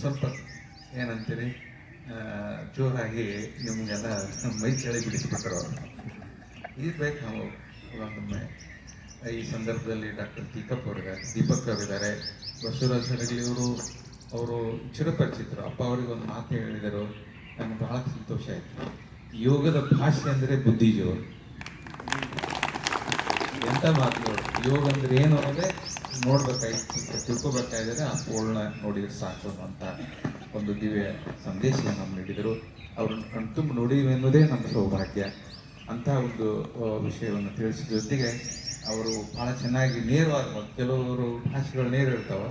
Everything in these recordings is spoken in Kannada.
ಸ್ವಲ್ಪ ಏನಂತೀರಿ ಜೋರಾಗಿ ನಿಮಗೆಲ್ಲ ಮೈ ಚಳಿ ಬಿಡಿಸ್ಬಿಟ್ರು ಅವರು. ಬೇಕು ನಾವು ಒಮ್ಮೆ ಈ ಸಂದರ್ಭದಲ್ಲಿ ಡಾಕ್ಟರ್ ದೀಪಕ್ ಅವರಿದ್ದಾರೆ, ಬಸವರಾಜ್ ಹರಗಲಿ ಅವರು ಚಿರಪರಿಚಿತರು. ಅಪ್ಪ ಅವರಿಗೊಂದು ಮಾತು ಹೇಳಿದರು, ನನಗೆ ಬಹಳ ಸಂತೋಷ ಆಯಿತು. ಯೋಗದ ಭಾಷೆ ಅಂದರೆ ಬುದ್ಧಿಜೋರು. ಎಂಥ ಮಾತುಗಳು! ಯೋಗ ಅಂದ್ರೆ ಏನು ಅನ್ನೋದೇ ನೋಡ್ಬೇಕಾಯ್ತು, ತಿಳ್ಕೊಬೇಕಾಗಿದ್ರೆ ಆ ಪೂರ್ಣ ನೋಡಿದ್ರೆ ಸಾಕು ಅಂತ ಒಂದು ದಿವ್ಯ ಸಂದೇಶವನ್ನು ನಮ್ಮ ನೀಡಿದರು. ಅವ್ರನ್ನ ಕಣ್ತುಂಬ ನೋಡಿವೆನ್ನುವುದೇ ನಮ್ಮ ಸೌಭಾಗ್ಯ ಅಂತ ಒಂದು ವಿಷಯವನ್ನು ತಿಳಿಸಿದ ಜೊತೆಗೆ ಅವರು ಭಾಳ ಚೆನ್ನಾಗಿ ನೇರವಾಗಿ, ಕೆಲವರು ಭಾಷೆಗಳು ನೇರ ಇರ್ತಾವ,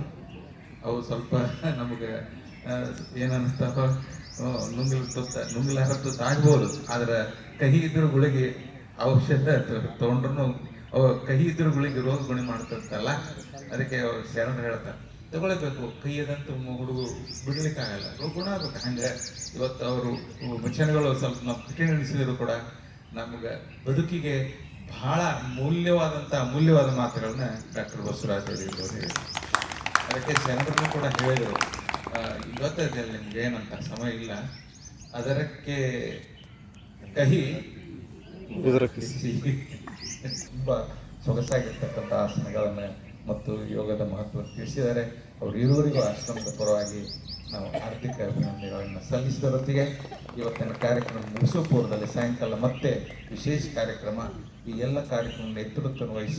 ಅವು ಸ್ವಲ್ಪ ನಮಗೆ ಏನನ್ನಿಸ್ತಾವ, ನುಂಗ್ಲಾರದ್ದು ಆಗ್ಬೋದು. ಆದ್ರೆ ಕಹಿ ಇದ್ರ ಗುಳಿಗೆ ಔಷಧ ತೊಗೊಂಡ್ರು ಕಹಿ ಇದ್ರ ಗುಳಿಗೆ ರೋಗ ಗುಣ ಮಾಡ್ತಿರ್ತಲ್ಲ, ಅದಕ್ಕೆ ಶರಣರು ಹೇಳ್ತಾರೆ ತಗೊಳ್ಬೇಕು. ಕೈಯದಂತ ಹುಡುಗರು ಬಿಡ್ಲಿಕ್ಕಾಗಲ್ಲ, ಗುಣ ಆಗ್ಬೇಕು. ಹಂಗೆ ಇವತ್ತು ಅವರು ವಚನಗಳು ಸ್ವಲ್ಪ ನಾವು ಕಠಿಣ ಅನಿಸಿದ್ರು ಕೂಡ ನಮ್ಗೆ ಬದುಕಿಗೆ ಬಹಳ ಅಮೂಲ್ಯವಾದ ಮಾತುಗಳನ್ನ ಡಾಕ್ಟರ್ ಬಸವರಾಜ್ ಅವರು ಹೇಳಿದರು. ಅದಕ್ಕೆ ಶರಣರನ್ನು ಕೂಡ ಹೇಳಿದರು, ಇವತ್ತೇ ನಿಮ್ಗೆ ಏನಂತ ಸಮಯ ಇಲ್ಲ, ಅದರಕ್ಕೆ ಕಹಿ ತುಂಬ ಸೊಗಸಾಗಿರ್ತಕ್ಕಂಥ ಆಸನಗಳನ್ನು ಮತ್ತು ಯೋಗದ ಮಹತ್ವ ತಿಳಿಸಿದ್ದಾರೆ. ಅವರು ಇರುವರಿಗೂ ಆಶ್ರಮದ ಪರವಾಗಿ ನಾವು ಆರ್ಥಿಕ ಅಭಿನಂದನೆಗಳನ್ನು ಸಲ್ಲಿಸಿದರೊತ್ತಿಗೆ ಇವತ್ತಿನ ಕಾರ್ಯಕ್ರಮ ಮುಗಿಸೋ ಪೂರ್ವದಲ್ಲಿ ಸಾಯಂಕಾಲ ಮತ್ತೆ ವಿಶೇಷ ಕಾರ್ಯಕ್ರಮ, ಈ ಎಲ್ಲ ಕಾರ್ಯಕ್ರಮ ನೇತೃತ್ವ ವಹಿಸಿ